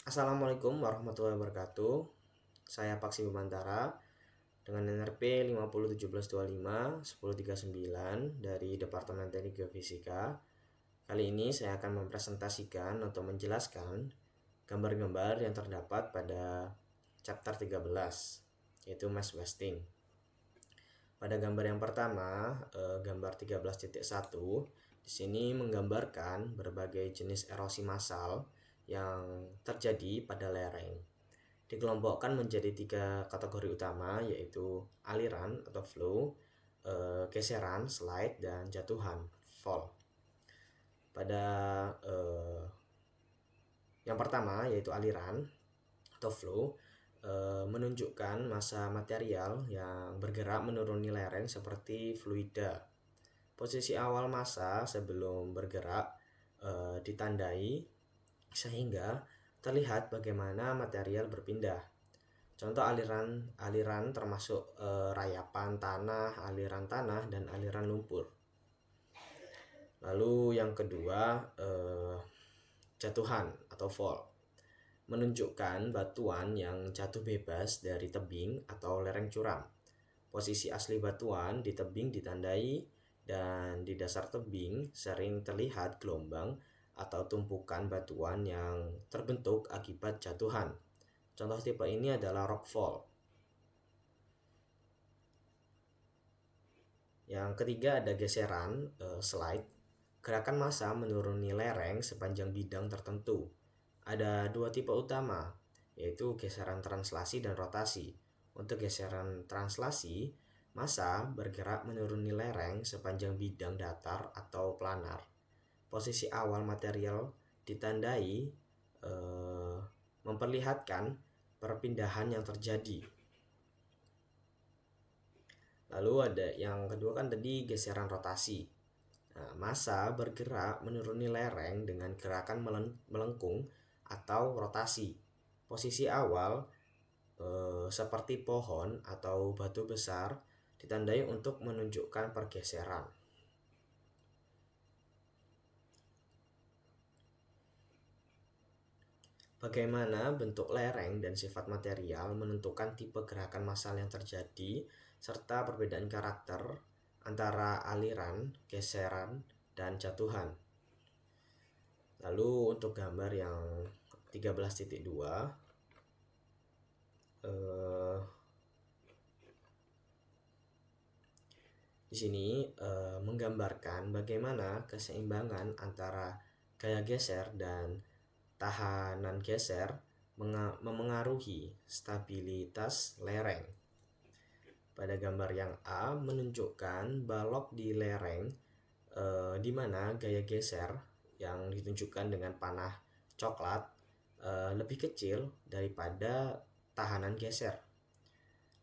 Assalamualaikum warahmatullahi wabarakatuh. Saya Paksi Bimantara dengan NRP 501725-1039 dari Departemen Teknik Geofisika. Kali ini saya akan mempresentasikan atau menjelaskan gambar-gambar yang terdapat pada chapter 13, yaitu mass wasting. Pada gambar yang pertama, gambar 13.1, di sini menggambarkan berbagai jenis erosi massal yang terjadi pada lereng. Dikelompokkan menjadi 3 kategori utama, yaitu aliran atau flow, geseran, slide, dan jatuhan, fall. Pada yang pertama, yaitu aliran atau flow, menunjukkan massa material yang bergerak menuruni lereng seperti fluida. Posisi awal massa sebelum bergerak ditandai sehingga terlihat bagaimana material berpindah. Contoh aliran termasuk rayapan tanah, aliran tanah, dan aliran lumpur. Lalu yang kedua, jatuhan atau fall, menunjukkan batuan yang jatuh bebas dari tebing atau lereng curam. Posisi asli batuan di tebing ditandai, dan di dasar tebing sering terlihat gelombang atau tumpukan batuan yang terbentuk akibat jatuhan. Contoh tipe ini adalah rockfall. Yang ketiga ada geseran, slide. Gerakan massa menuruni lereng sepanjang bidang tertentu. Ada 2 tipe utama, yaitu geseran translasi dan rotasi. Untuk geseran translasi, massa bergerak menuruni lereng sepanjang bidang datar atau planar. Posisi awal material ditandai memperlihatkan perpindahan yang terjadi. Lalu ada yang kedua kan tadi geseran rotasi. Massa bergerak menuruni lereng dengan gerakan melengkung atau rotasi. Posisi awal seperti pohon atau batu besar ditandai untuk menunjukkan pergeseran. Bagaimana bentuk lereng dan sifat material menentukan tipe gerakan massal yang terjadi, serta perbedaan karakter antara aliran, geseran, dan jatuhan. Lalu untuk gambar yang 13.2, di sini menggambarkan bagaimana keseimbangan antara gaya geser dan tahanan geser memengaruhi stabilitas lereng. Pada gambar yang A menunjukkan balok di lereng di mana gaya geser yang ditunjukkan dengan panah coklat lebih kecil daripada tahanan geser.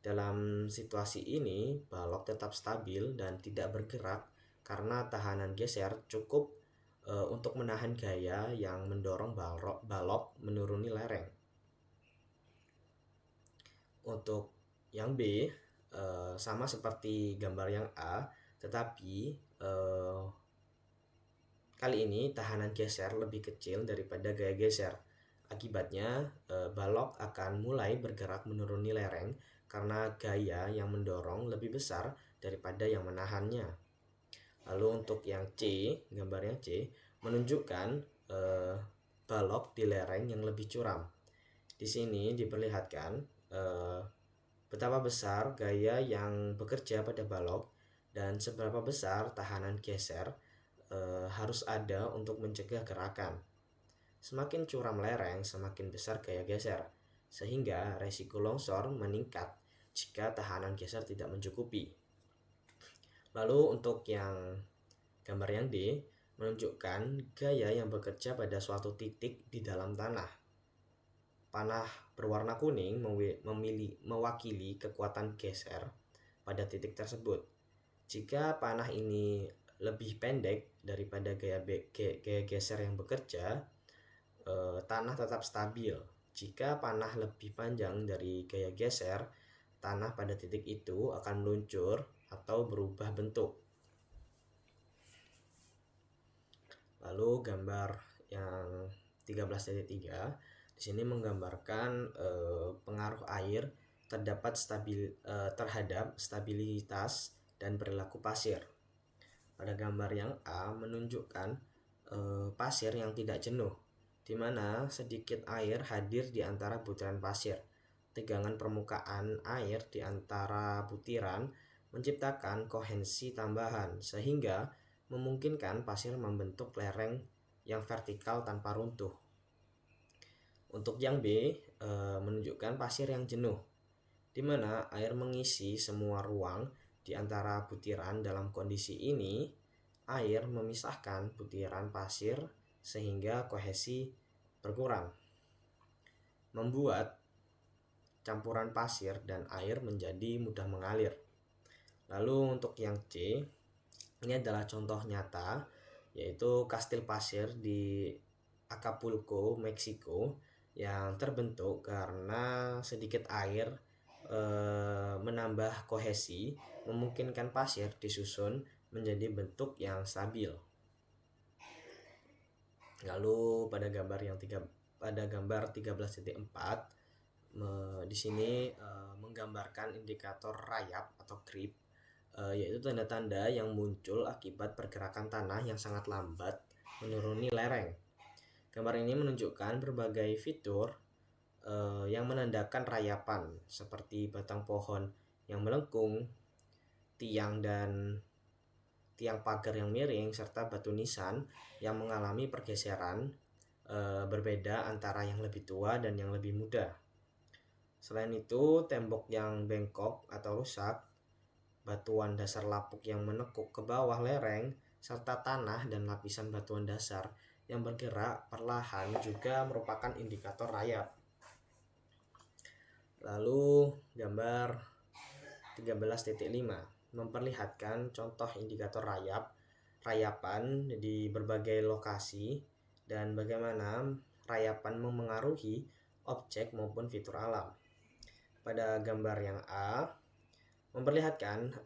Dalam situasi ini, balok tetap stabil dan tidak bergerak karena tahanan geser cukup untuk menahan gaya yang mendorong balok menuruni lereng. Untuk yang B, sama seperti gambar yang A, tetapi kali ini tahanan geser lebih kecil daripada gaya geser. Akibatnya, balok akan mulai bergerak menuruni lereng karena gaya yang mendorong lebih besar daripada yang menahannya. Lalu untuk yang C, gambarnya C, menunjukkan balok di lereng yang lebih curam. Di sini diperlihatkan betapa besar gaya yang bekerja pada balok dan seberapa besar tahanan geser harus ada untuk mencegah gerakan. Semakin curam lereng, semakin besar gaya geser, sehingga resiko longsor meningkat jika tahanan geser tidak mencukupi. Lalu untuk yang gambar yang D menunjukkan gaya yang bekerja pada suatu titik di dalam tanah. Panah berwarna kuning mewakili kekuatan geser pada titik tersebut. Jika panah ini lebih pendek daripada gaya geser yang bekerja, tanah tetap stabil. Jika panah lebih panjang dari gaya geser, tanah pada titik itu akan meluncur atau berubah bentuk. Lalu gambar yang 13.3, Di sini menggambarkan pengaruh air terhadap stabilitas dan perilaku pasir. Pada gambar yang A menunjukkan pasir yang tidak jenuh, di mana sedikit air hadir di antara butiran pasir. Tegangan permukaan air di antara butiran menciptakan kohensi tambahan, sehingga memungkinkan pasir membentuk lereng yang vertikal tanpa runtuh. Untuk yang B menunjukkan pasir yang jenuh, di mana air mengisi semua ruang di antara butiran. Dalam kondisi ini, air memisahkan butiran pasir sehingga kohesi berkurang, membuat campuran pasir dan air menjadi mudah mengalir. Lalu untuk yang C, ini adalah contoh nyata, yaitu kastil pasir di Acapulco, Meksiko, yang terbentuk karena sedikit air menambah kohesi, memungkinkan pasir disusun menjadi bentuk yang stabil. Lalu pada gambar 13.4 di sini menggambarkan indikator rayap atau creep, yaitu tanda-tanda yang muncul akibat pergerakan tanah yang sangat lambat menuruni lereng. Gambar ini menunjukkan berbagai fitur yang menandakan rayapan, seperti batang pohon yang melengkung, tiang pagar yang miring, serta batu nisan yang mengalami pergeseran berbeda antara yang lebih tua dan yang lebih muda. Selain itu, tembok yang bengkok atau rusak, batuan dasar lapuk yang menekuk ke bawah lereng, serta tanah dan lapisan batuan dasar yang bergerak perlahan juga merupakan indikator rayap. Lalu gambar 13.5 memperlihatkan contoh indikator rayapan di berbagai lokasi dan bagaimana rayapan memengaruhi objek maupun fitur alam. Pada gambar yang A memperlihatkan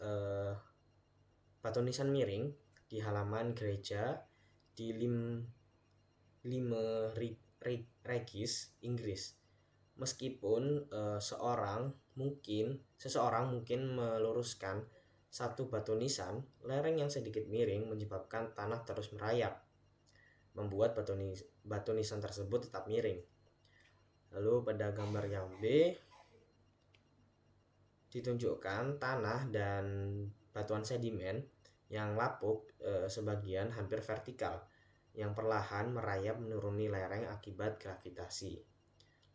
batu nisan miring di halaman gereja di Limerick, Inggris. Meskipun seseorang mungkin meluruskan satu batu nisan, lereng yang sedikit miring menyebabkan tanah terus merayap, membuat batu nisan tersebut tetap miring. Lalu pada gambar yang B ditunjukkan tanah dan batuan sedimen yang lapuk sebagian hampir vertikal, yang perlahan merayap menuruni lereng akibat gravitasi.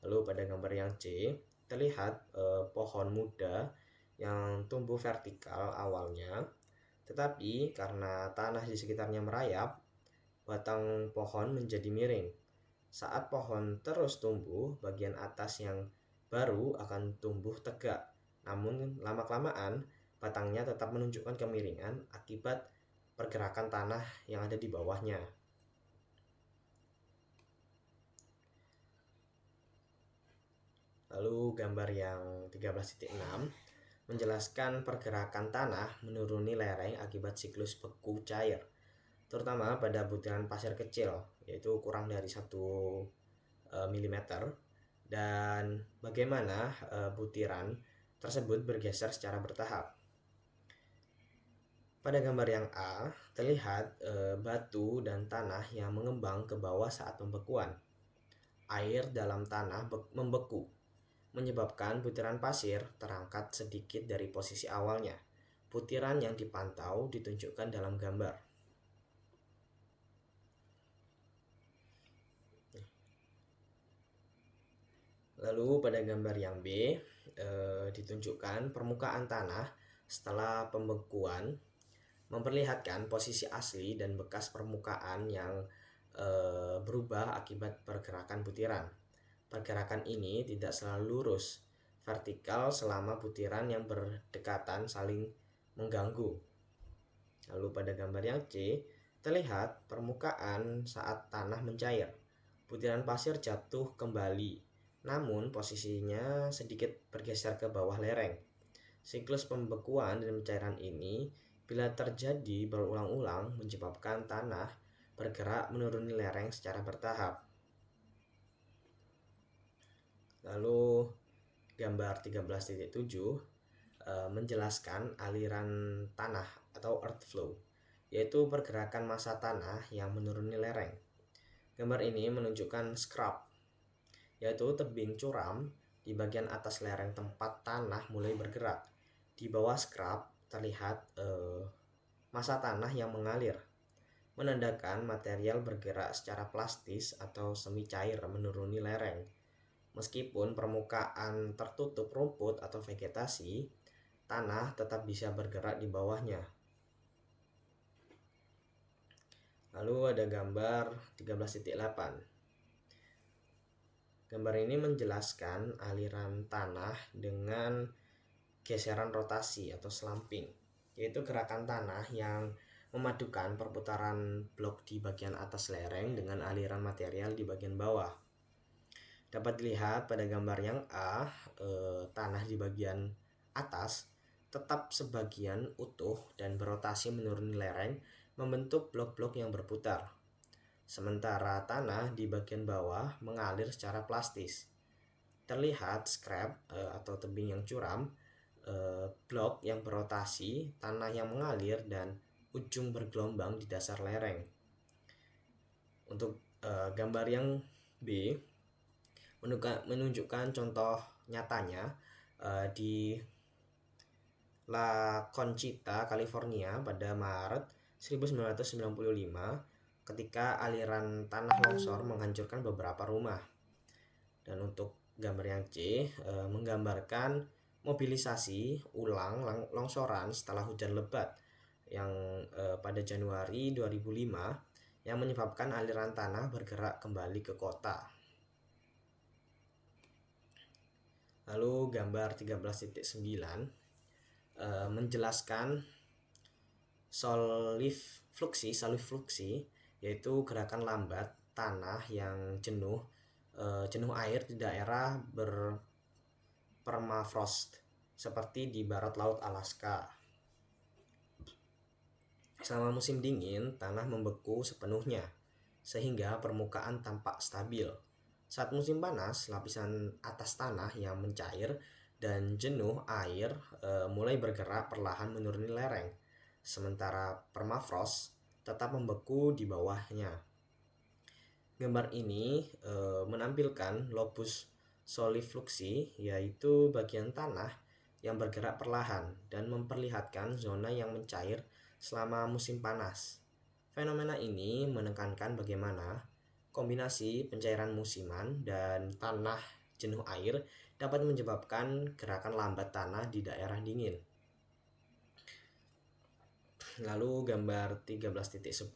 Lalu pada gambar yang C terlihat pohon muda yang tumbuh vertikal awalnya, tetapi karena tanah di sekitarnya merayap, batang pohon menjadi miring. Saat pohon terus tumbuh, bagian atas yang baru akan tumbuh tegak. Namun lama-kelamaan batangnya tetap menunjukkan kemiringan akibat pergerakan tanah yang ada di bawahnya. Lalu gambar yang 13.6 menjelaskan pergerakan tanah menuruni lereng akibat siklus beku cair, terutama pada butiran pasir kecil, yaitu kurang dari 1 mm, dan bagaimana butiran tersebut bergeser secara bertahap. Pada gambar yang A terlihat batu dan tanah yang mengembang ke bawah saat pembekuan. Air dalam tanah membeku, menyebabkan butiran pasir terangkat sedikit dari posisi awalnya. Butiran yang dipantau ditunjukkan dalam gambar. Lalu pada gambar yang B ditunjukkan permukaan tanah setelah pembekuan, memperlihatkan posisi asli dan bekas permukaan yang berubah akibat pergerakan butiran. Pergerakan ini tidak selalu lurus, vertikal selama butiran yang berdekatan saling mengganggu. Lalu pada gambar yang C terlihat permukaan saat tanah mencair. Butiran pasir jatuh kembali, namun posisinya sedikit bergeser ke bawah lereng. Siklus pembekuan dan pencairan ini bila terjadi berulang-ulang menyebabkan tanah bergerak menuruni lereng secara bertahap. Lalu gambar 13.7 menjelaskan aliran tanah atau earth flow, yaitu pergerakan massa tanah yang menuruni lereng. Gambar ini menunjukkan scrub, yaitu tebing curam di bagian atas lereng tempat tanah mulai bergerak. Di bawah scrub terlihat massa tanah yang mengalir, menandakan material bergerak secara plastis atau semi cair menuruni lereng. Meskipun permukaan tertutup rumput atau vegetasi, tanah tetap bisa bergerak di bawahnya. Lalu ada gambar 13.8. Gambar ini menjelaskan aliran tanah dengan geseran rotasi atau slumping, yaitu gerakan tanah yang memadukan perputaran blok di bagian atas lereng dengan aliran material di bagian bawah. Dapat dilihat pada gambar yang A, tanah di bagian atas tetap sebagian utuh dan berotasi menuruni lereng membentuk blok-blok yang berputar. Sementara tanah di bagian bawah mengalir secara plastis. Terlihat scrap atau tebing yang curam, blok yang berotasi, tanah yang mengalir, dan ujung bergelombang di dasar lereng. Untuk gambar yang B menunjukkan contoh nyatanya di La Conchita, California pada Maret 1995 ketika aliran tanah longsor menghancurkan beberapa rumah. Dan untuk gambar yang C menggambarkan mobilisasi ulang longsoran setelah hujan lebat yang pada Januari 2005 yang menyebabkan aliran tanah bergerak kembali ke kota. Lalu gambar 13.9 menjelaskan solifluksi, yaitu gerakan lambat tanah yang jenuh air di daerah berpermafrost seperti di barat laut Alaska. Selama musim dingin, tanah membeku sepenuhnya sehingga permukaan tampak stabil. Saat musim panas, lapisan atas tanah yang mencair dan jenuh air mulai bergerak perlahan menuruni lereng, sementara permafrost tetap membeku di bawahnya. Gambar ini menampilkan lobus solifluksi, yaitu bagian tanah yang bergerak perlahan dan memperlihatkan zona yang mencair selama musim panas. Fenomena ini menekankan bagaimana kombinasi pencairan musiman dan tanah jenuh air dapat menyebabkan gerakan lambat tanah di daerah dingin. Lalu gambar 13.10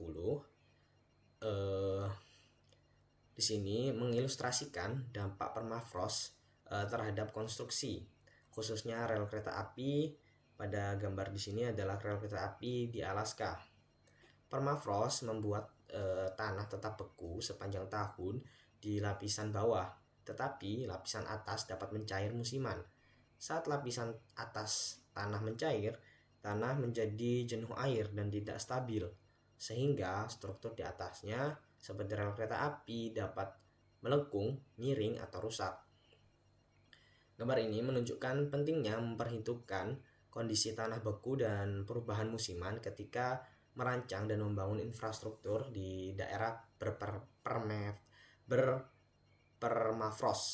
di sini mengilustrasikan dampak permafrost terhadap konstruksi, khususnya rel kereta api. Pada gambar di sini adalah rel kereta api di Alaska. Permafrost membuat tanah tetap beku sepanjang tahun di lapisan bawah, tetapi lapisan atas dapat mencair musiman. Saat lapisan atas tanah mencair, tanah menjadi jenuh air dan tidak stabil, sehingga struktur di atasnya seperti rel kereta api dapat melengkung, miring, atau rusak. Gambar ini menunjukkan pentingnya memperhitungkan kondisi tanah beku dan perubahan musiman ketika merancang dan membangun infrastruktur di daerah berpermafrost.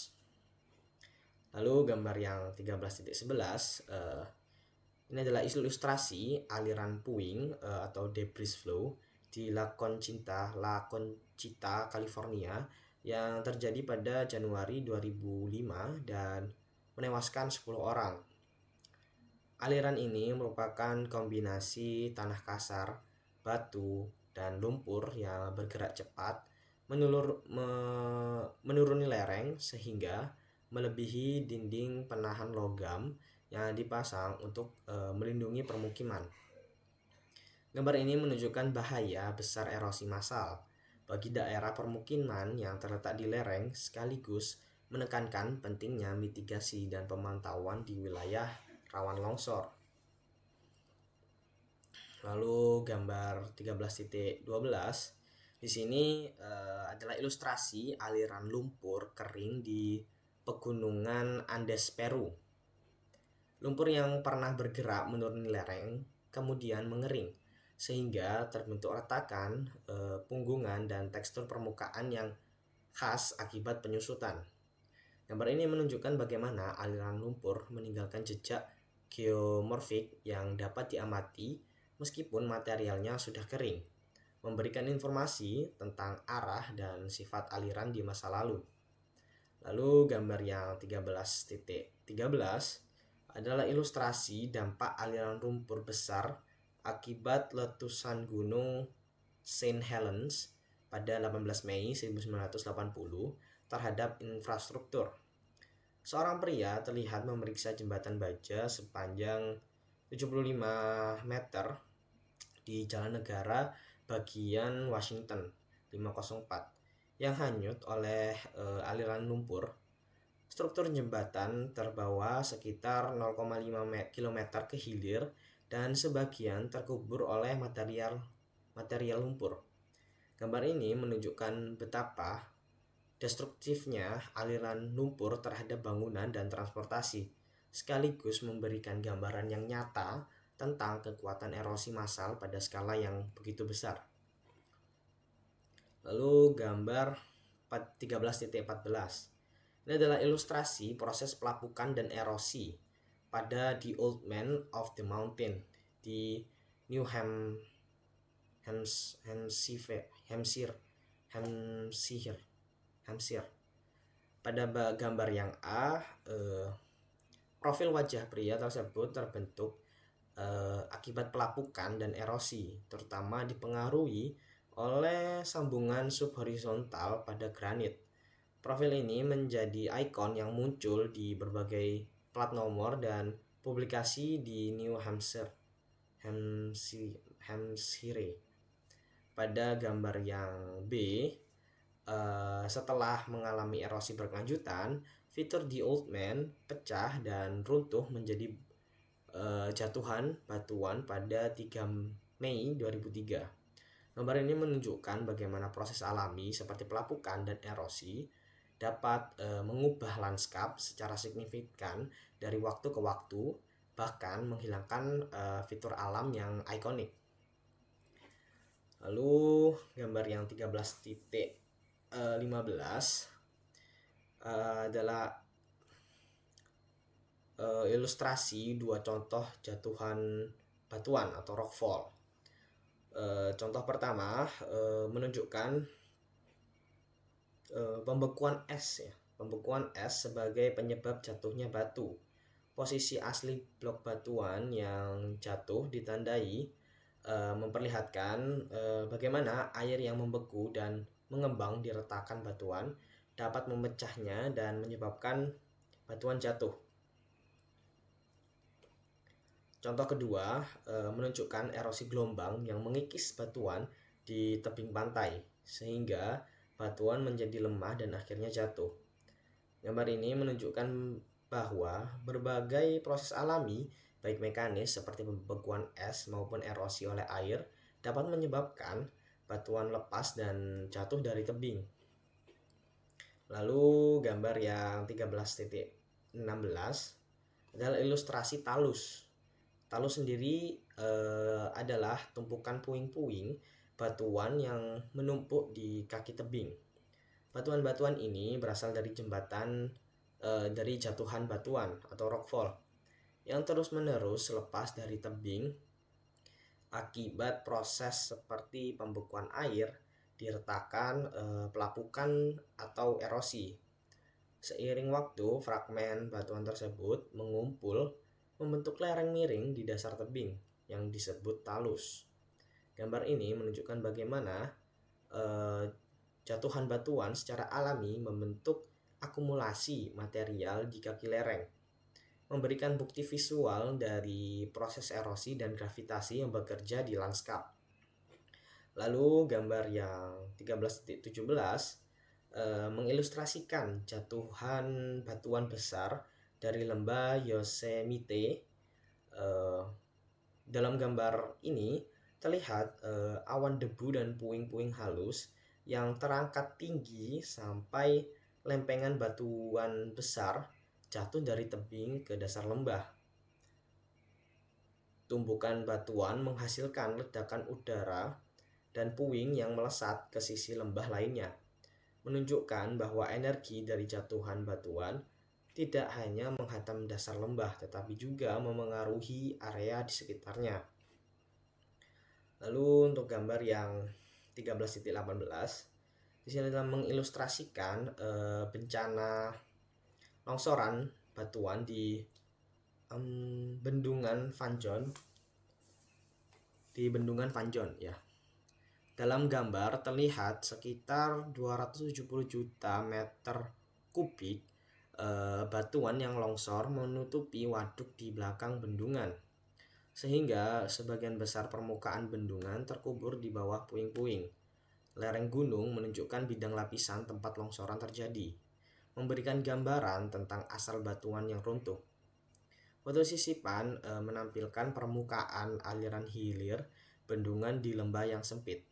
Lalu gambar yang 13.11 ini adalah ilustrasi aliran puing atau debris flow di La Conchita, California yang terjadi pada Januari 2005 dan menewaskan 10 orang. Aliran ini merupakan kombinasi tanah kasar, batu, dan lumpur yang bergerak cepat menuruni lereng sehingga melebihi dinding penahan logam yang dipasang untuk melindungi permukiman. Gambar ini menunjukkan bahaya besar erosi massal bagi daerah permukiman yang terletak di lereng, sekaligus menekankan pentingnya mitigasi dan pemantauan di wilayah rawan longsor. Lalu gambar 13.12 di sini adalah ilustrasi aliran lumpur kering di pegunungan Andes Peru. Lumpur yang pernah bergerak menuruni lereng kemudian mengering sehingga terbentuk retakan, punggungan dan tekstur permukaan yang khas akibat penyusutan. Gambar ini menunjukkan bagaimana aliran lumpur meninggalkan jejak geomorfik yang dapat diamati meskipun materialnya sudah kering, memberikan informasi tentang arah dan sifat aliran di masa lalu. Lalu gambar yang 13.13 adalah ilustrasi dampak aliran lumpur besar akibat letusan gunung Saint Helens pada 18 Mei 1980 terhadap infrastruktur. Seorang pria terlihat memeriksa jembatan baja sepanjang 75 meter di Jalan Negara bagian Washington 504 yang hanyut oleh aliran lumpur. Struktur jembatan terbawa sekitar 0,5 km ke hilir dan sebagian terkubur oleh material lumpur. Gambar ini menunjukkan betapa destruktifnya aliran lumpur terhadap bangunan dan transportasi, sekaligus memberikan gambaran yang nyata tentang kekuatan erosi massal pada skala yang begitu besar. Lalu gambar 13.14. Ini adalah ilustrasi proses pelapukan dan erosi pada The Old Man of the Mountain di New Hampshire. Pada gambar yang A, profil wajah pria tersebut terbentuk akibat pelapukan dan erosi, terutama dipengaruhi oleh sambungan subhorizontal pada granit. Profil ini menjadi ikon yang muncul di berbagai plat nomor dan publikasi di New Hampshire. Pada gambar yang B, setelah mengalami erosi berkelanjutan, fitur The Old Man pecah dan runtuh menjadi jatuhan batuan pada 3 Mei 2003. Gambar ini menunjukkan bagaimana proses alami seperti pelapukan dan erosi dapat mengubah lanskap secara signifikan dari waktu ke waktu, bahkan menghilangkan fitur alam yang ikonik. Lalu gambar yang 13.15 adalah ilustrasi dua contoh jatuhan batuan atau rockfall. Contoh pertama menunjukkan pembekuan es sebagai penyebab jatuhnya batu. Posisi asli blok batuan yang jatuh ditandai memperlihatkan bagaimana air yang membeku dan mengembang di retakan batuan dapat memecahnya dan menyebabkan batuan jatuh. Contoh kedua menunjukkan erosi gelombang yang mengikis batuan di tebing pantai sehingga batuan menjadi lemah dan akhirnya jatuh. Gambar ini menunjukkan bahwa berbagai proses alami, baik mekanis seperti pembekuan es maupun erosi oleh air, dapat menyebabkan batuan lepas dan jatuh dari tebing. Lalu gambar yang 13.16 adalah ilustrasi talus. Talus sendiri adalah tumpukan puing-puing batuan yang menumpuk di kaki tebing. Batuan-batuan ini berasal dari dari jatuhan batuan atau rockfall yang terus-menerus lepas dari tebing akibat proses seperti pembekuan air, diretakan, pelapukan atau erosi. Seiring waktu, fragmen batuan tersebut mengumpul membentuk lereng miring di dasar tebing yang disebut talus. Gambar ini menunjukkan bagaimana jatuhan batuan secara alami membentuk akumulasi material di kaki lereng, memberikan bukti visual dari proses erosi dan gravitasi yang bekerja di lanskap. Lalu gambar yang 13.17 mengilustrasikan jatuhan batuan besar dari lembah Yosemite. Dalam gambar ini terlihat awan debu dan puing-puing halus yang terangkat tinggi sampai lempengan batuan besar jatuh dari tebing ke dasar lembah. Tumbukan batuan menghasilkan ledakan udara dan puing yang melesat ke sisi lembah lainnya, menunjukkan bahwa energi dari jatuhan batuan tidak hanya menghantam dasar lembah, tetapi juga memengaruhi area di sekitarnya. Lalu untuk gambar yang 13.18, di sini adalah mengilustrasikan bencana longsoran batuan di Bendungan Vanjon ya. Dalam gambar terlihat sekitar 270 juta meter kubik batuan yang longsor menutupi waduk di belakang bendungan, sehingga sebagian besar permukaan bendungan terkubur di bawah puing-puing. Lereng gunung menunjukkan bidang lapisan tempat longsoran terjadi, memberikan gambaran tentang asal batuan yang runtuh. Foto sisipan menampilkan permukaan aliran hilir bendungan di lembah yang sempit,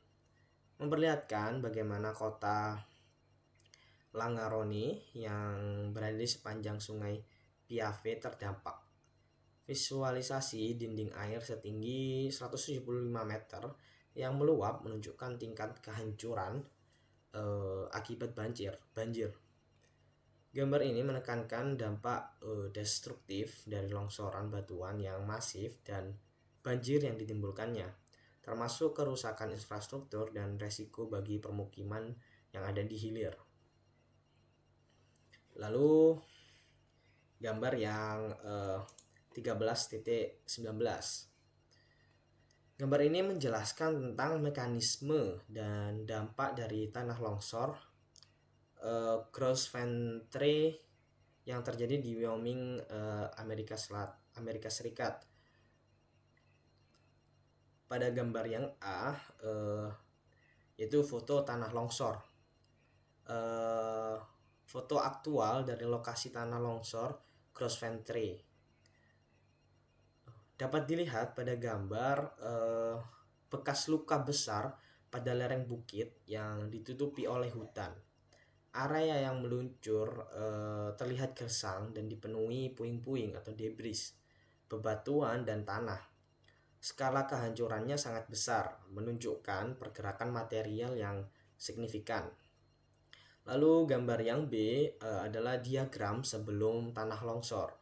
memperlihatkan bagaimana kota Langaroni yang berada di sepanjang sungai Piave terdampak. Visualisasi dinding air setinggi 175 meter yang meluap menunjukkan tingkat kehancuran akibat banjir. Gambar ini menekankan dampak destruktif dari longsoran batuan yang masif dan banjir yang ditimbulkannya, termasuk kerusakan infrastruktur dan resiko bagi permukiman yang ada di hilir. Lalu gambar yang 13.19. Gambar ini menjelaskan tentang mekanisme dan dampak dari tanah longsor Gros Ventre yang terjadi di Wyoming, Amerika Serikat. Pada gambar yang A yaitu foto tanah longsor. Foto aktual dari lokasi tanah longsor Gros Ventre. Dapat dilihat pada gambar bekas luka besar pada lereng bukit yang ditutupi oleh hutan. Area yang meluncur terlihat gersang dan dipenuhi puing-puing atau debris, bebatuan dan tanah. Skala kehancurannya sangat besar, menunjukkan pergerakan material yang signifikan. Lalu gambar yang B adalah diagram sebelum tanah longsor.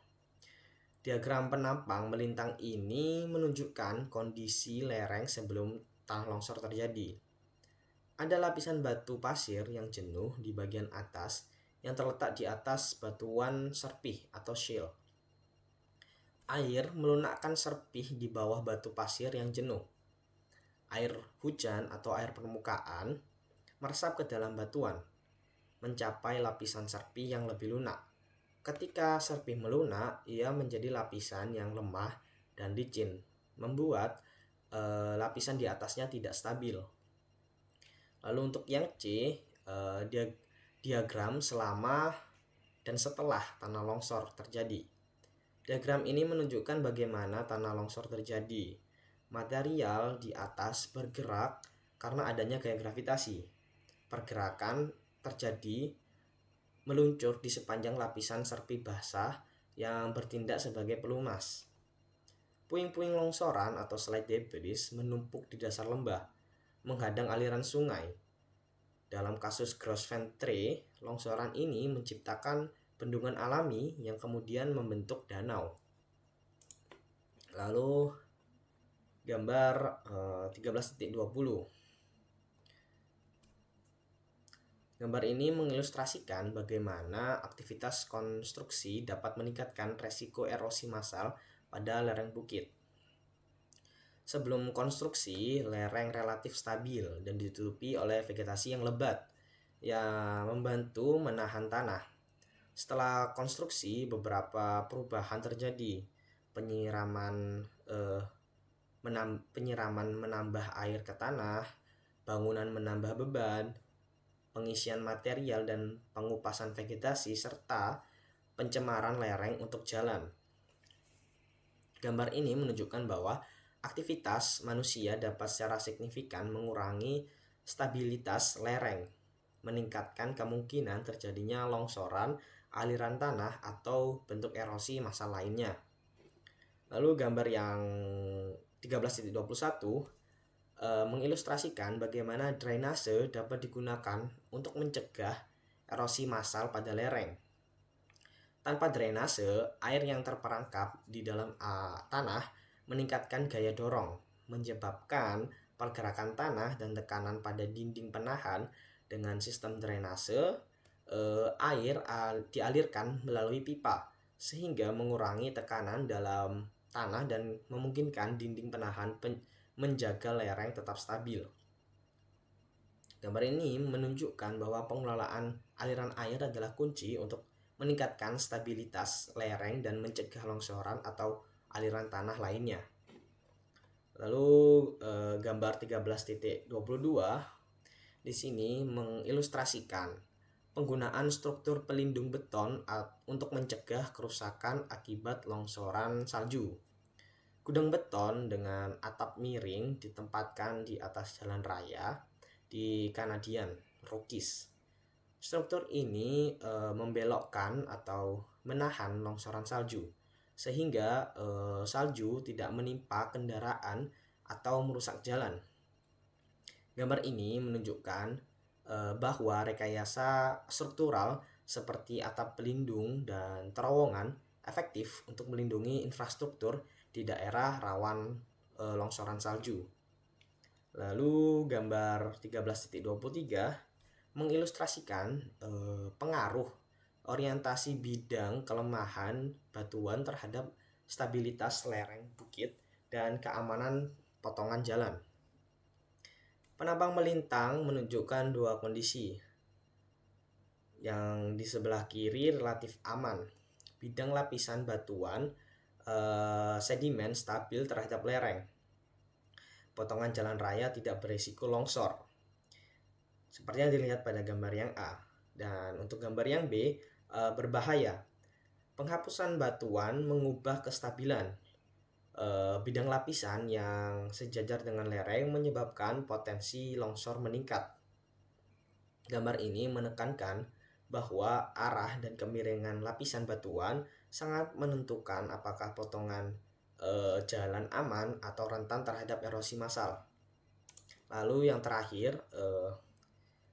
Diagram penampang melintang ini menunjukkan kondisi lereng sebelum tanah longsor terjadi. Ada lapisan batu pasir yang jenuh di bagian atas yang terletak di atas batuan serpih atau shale. Air melunakkan serpih di bawah batu pasir yang jenuh. Air hujan atau air permukaan meresap ke dalam batuan, mencapai lapisan serpih yang lebih lunak. Ketika serpih melunak, ia menjadi lapisan yang lemah dan licin, membuat lapisan di atasnya tidak stabil. Lalu untuk yang C, diagram selama dan setelah tanah longsor terjadi. Diagram ini menunjukkan bagaimana tanah longsor terjadi. Material di atas bergerak karena adanya gaya gravitasi. Pergerakan terjadi meluncur di sepanjang lapisan serpih basah yang bertindak sebagai pelumas. Puing-puing longsoran atau slide debris menumpuk di dasar lembah, menghadang aliran sungai. Dalam kasus Gros Ventre, longsoran ini menciptakan bendungan alami yang kemudian membentuk danau. Lalu gambar 13.20. Gambar ini mengilustrasikan bagaimana aktivitas konstruksi dapat meningkatkan resiko erosi massal pada lereng bukit. Sebelum konstruksi, lereng relatif stabil dan ditutupi oleh vegetasi yang lebat yang membantu menahan tanah. Setelah konstruksi, beberapa perubahan terjadi. Penyiraman menambah air ke tanah, bangunan menambah beban, pengisian material dan pengupasan vegetasi, serta pencemaran lereng untuk jalan. Gambar ini menunjukkan bahwa aktivitas manusia dapat secara signifikan mengurangi stabilitas lereng, meningkatkan kemungkinan terjadinya longsoran, aliran tanah, atau bentuk erosi massal lainnya. Lalu gambar yang 13.21 mengilustrasikan bagaimana drainase dapat digunakan untuk mencegah erosi massal pada lereng. Tanpa drainase, air yang terperangkap di dalam tanah meningkatkan gaya dorong, menyebabkan pergerakan tanah dan tekanan pada dinding penahan. Dengan sistem drainase, air dialirkan melalui pipa, sehingga mengurangi tekanan dalam tanah dan memungkinkan dinding penahan menjaga lereng tetap stabil. Gambar ini menunjukkan bahwa pengelolaan aliran air adalah kunci untuk meningkatkan stabilitas lereng dan mencegah longsoran atau aliran tanah lainnya. Lalu gambar 13.22 di sini mengilustrasikan penggunaan struktur pelindung beton untuk mencegah kerusakan akibat longsoran salju. Gudang beton dengan atap miring ditempatkan di atas jalan raya di Canadian Rockies. Struktur ini membelokkan atau menahan longsoran salju, sehingga salju tidak menimpa kendaraan atau merusak jalan. Gambar ini menunjukkan bahwa rekayasa struktural seperti atap pelindung dan terowongan efektif untuk melindungi infrastruktur di daerah rawan longsoran salju. Lalu gambar 13.23 mengilustrasikan pengaruh orientasi bidang kelemahan batuan terhadap stabilitas lereng bukit dan keamanan potongan jalan. Penambang melintang menunjukkan dua kondisi. Yang di sebelah kiri relatif aman. Bidang lapisan batuan sedimen stabil terhadap lereng. Potongan jalan raya tidak berisiko longsor, seperti yang dilihat pada gambar yang A. Dan untuk gambar yang B, berbahaya. Penghapusan batuan mengubah kestabilan bidang lapisan yang sejajar dengan lereng, menyebabkan potensi longsor meningkat. Gambar ini menekankan bahwa arah dan kemiringan lapisan batuan sangat menentukan apakah potongan jalan aman atau rentan terhadap erosi massal. Lalu yang terakhir,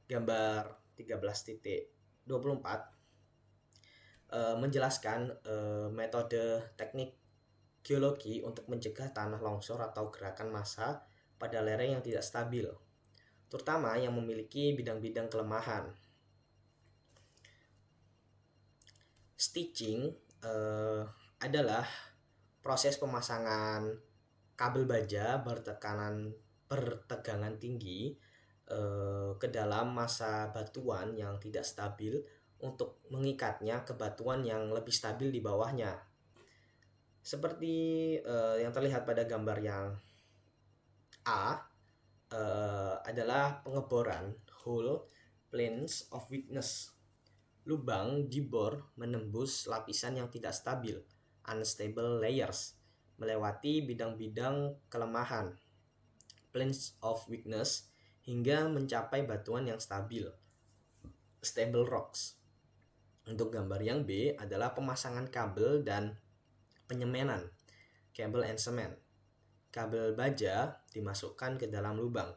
gambar 13.24 menjelaskan metode teknik geologi untuk mencegah tanah longsor atau gerakan massa pada lereng yang tidak stabil, terutama yang memiliki bidang-bidang kelemahan. Stitching adalah proses pemasangan kabel baja bertegangan tinggi ke dalam massa batuan yang tidak stabil untuk mengikatnya ke batuan yang lebih stabil di bawahnya. Seperti yang terlihat pada gambar yang A, adalah pengeboran hole planes of weakness. Lubang dibor menembus lapisan yang tidak stabil, unstable layers, melewati bidang-bidang kelemahan, planes of weakness, hingga mencapai batuan yang stabil, stable rocks. Untuk gambar yang B adalah pemasangan kabel dan penyemanan, cable and cement. Kabel baja dimasukkan ke dalam lubang.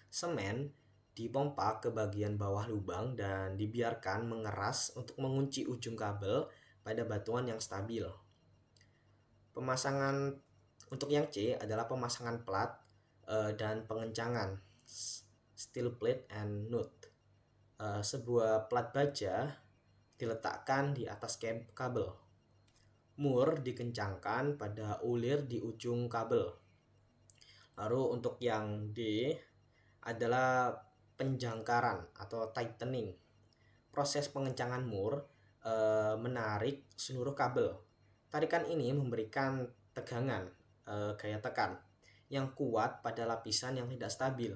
Semen dipompa ke bagian bawah lubang dan dibiarkan mengeras untuk mengunci ujung kabel pada batuan yang stabil. Pemasangan untuk yang C adalah pemasangan plat dan pengencangan, steel plate and nut. Sebuah plat baja diletakkan di atas kabel. Mur dikencangkan pada ulir di ujung kabel. Lalu untuk yang D adalah penjangkaran atau tightening. Proses pengencangan mur menarik seluruh kabel. Tarikan ini memberikan tegangan, gaya tekan yang kuat pada lapisan yang tidak stabil,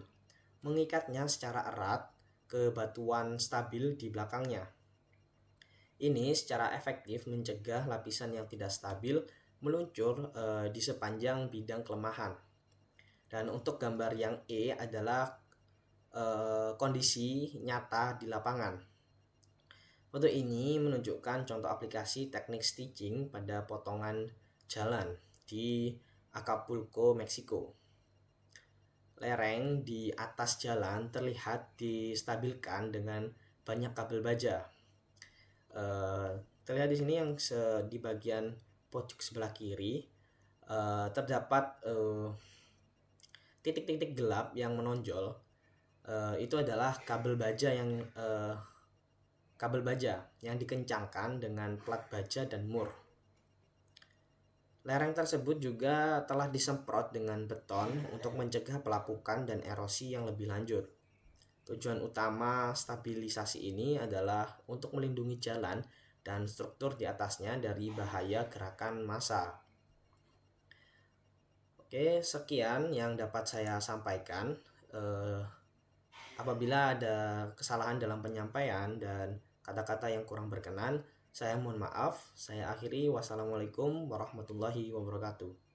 mengikatnya secara erat ke batuan stabil di belakangnya. Ini secara efektif mencegah lapisan yang tidak stabil meluncur di sepanjang bidang kelemahan. Dan untuk gambar yang E adalah kondisi nyata di lapangan. Foto ini menunjukkan contoh aplikasi teknik stitching pada potongan jalan di Acapulco, Meksiko. Lereng di atas jalan terlihat distabilkan dengan banyak kabel baja. Terlihat di sini yang di bagian pojok sebelah kiri terdapat titik-titik gelap yang menonjol. Itu adalah kabel baja yang dikencangkan dengan plat baja dan mur. Lereng tersebut juga telah disemprot dengan beton untuk mencegah pelapukan dan erosi yang lebih lanjut. Tujuan utama stabilisasi ini adalah untuk melindungi jalan dan struktur di atasnya dari bahaya gerakan massa. Oke, sekian yang dapat saya sampaikan. Apabila ada kesalahan dalam penyampaian dan kata-kata yang kurang berkenan, saya mohon maaf. Saya akhiri. Wassalamualaikum warahmatullahi wabarakatuh.